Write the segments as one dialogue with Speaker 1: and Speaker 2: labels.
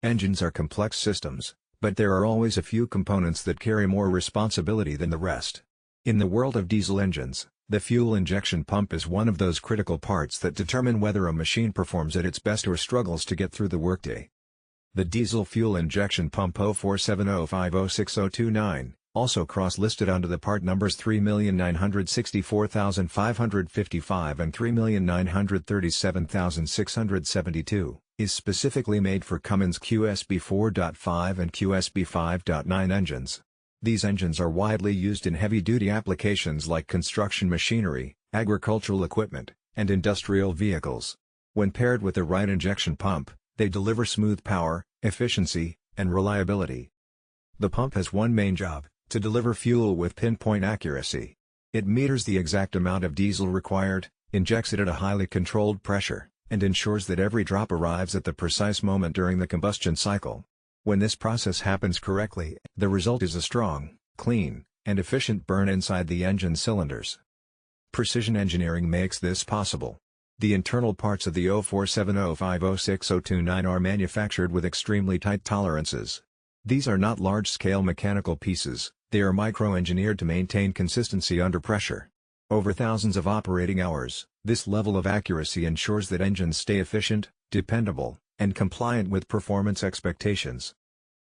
Speaker 1: Engines are complex systems, but there are always a few components that carry more responsibility than the rest. In the world of diesel engines, the fuel injection pump is one of those critical parts that determine whether a machine performs at its best or struggles to get through the workday. The diesel fuel injection pump 04705060229, also cross-listed under the part numbers 3,964,555 and 3,937,672, is specifically made for Cummins QSB4.5 and QSB5.9 engines. These engines are widely used in heavy-duty applications like construction machinery, agricultural equipment, and industrial vehicles. When paired with the right injection pump, they deliver smooth power, efficiency, and reliability. The pump has one main job: to deliver fuel with pinpoint accuracy. It meters the exact amount of diesel required, injects it at a highly controlled pressure, and ensures that every drop arrives at the precise moment during the combustion cycle. When this process happens correctly, the result is a strong, clean, and efficient burn inside the engine cylinders. Precision engineering makes this possible. The internal parts of the 04705060229 are manufactured with extremely tight tolerances. These are not large-scale mechanical pieces, they are micro-engineered to maintain consistency under pressure. Over thousands of operating hours, this level of accuracy ensures that engines stay efficient, dependable, and compliant with performance expectations.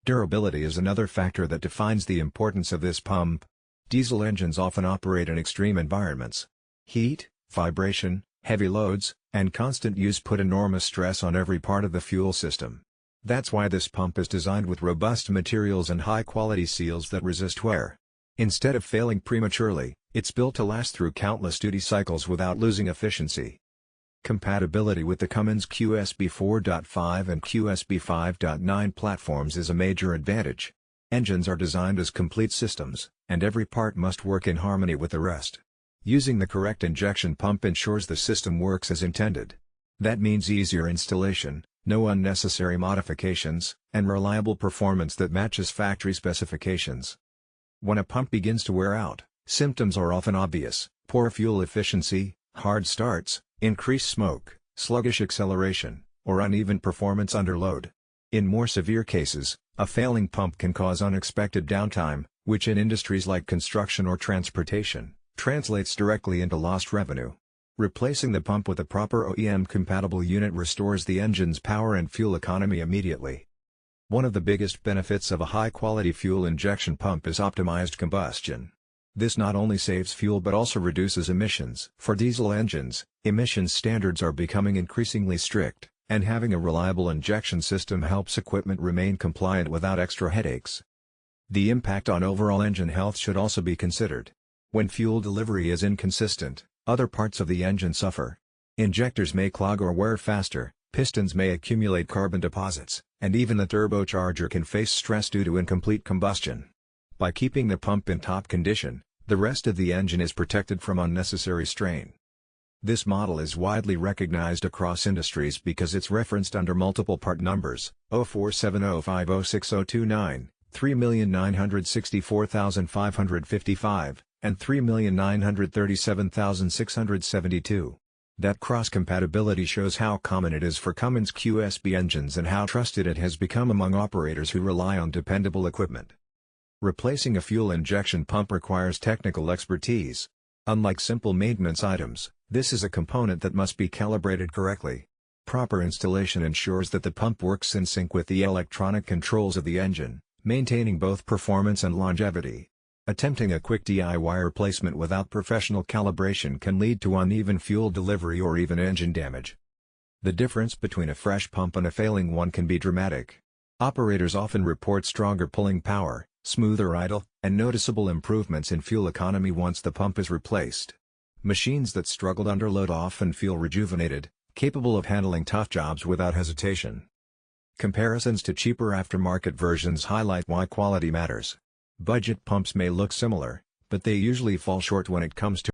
Speaker 1: Durability is another factor that defines the importance of this pump. Diesel engines often operate in extreme environments. Heat, vibration, heavy loads, and constant use put enormous stress on every part of the fuel system. That's why this pump is designed with robust materials and high-quality seals that resist wear. Instead of failing prematurely, it's built to last through countless duty cycles without losing efficiency. Compatibility with the Cummins QSB4.5 and QSB5.9 platforms is a major advantage. Engines are designed as complete systems, and every part must work in harmony with the rest. Using the correct injection pump ensures the system works as intended. That means easier installation, no unnecessary modifications, and reliable performance that matches factory specifications. When a pump begins to wear out, symptoms are often obvious: poor fuel efficiency, hard starts, increased smoke, sluggish acceleration, or uneven performance under load. In more severe cases, a failing pump can cause unexpected downtime, which in industries like construction or transportation, translates directly into lost revenue. Replacing the pump with a proper OEM-compatible unit restores the engine's power and fuel economy immediately. One of the biggest benefits of a high-quality fuel injection pump is optimized combustion. This not only saves fuel but also reduces emissions. For diesel engines, emissions standards are becoming increasingly strict, and having a reliable injection system helps equipment remain compliant without extra headaches. The impact on overall engine health should also be considered. When fuel delivery is inconsistent, other parts of the engine suffer. Injectors may clog or wear faster, pistons may accumulate carbon deposits, and even the turbocharger can face stress due to incomplete combustion. By keeping the pump in top condition, the rest of the engine is protected from unnecessary strain. This model is widely recognized across industries because it's referenced under multiple part numbers: 04705060229, 3,964,555, and 3,937,672. That cross-compatibility shows how common it is for Cummins QSB engines and how trusted it has become among operators who rely on dependable equipment. Replacing a fuel injection pump requires technical expertise. Unlike simple maintenance items, this is a component that must be calibrated correctly. Proper installation ensures that the pump works in sync with the electronic controls of the engine, maintaining both performance and longevity. Attempting a quick DIY replacement without professional calibration can lead to uneven fuel delivery or even engine damage. The difference between a fresh pump and a failing one can be dramatic. Operators often report stronger pulling power, smoother idle, and noticeable improvements in fuel economy once the pump is replaced. Machines that struggled under load often feel rejuvenated, capable of handling tough jobs without hesitation. Comparisons to cheaper aftermarket versions highlight why quality matters. Budget pumps may look similar, but they usually fall short when it comes to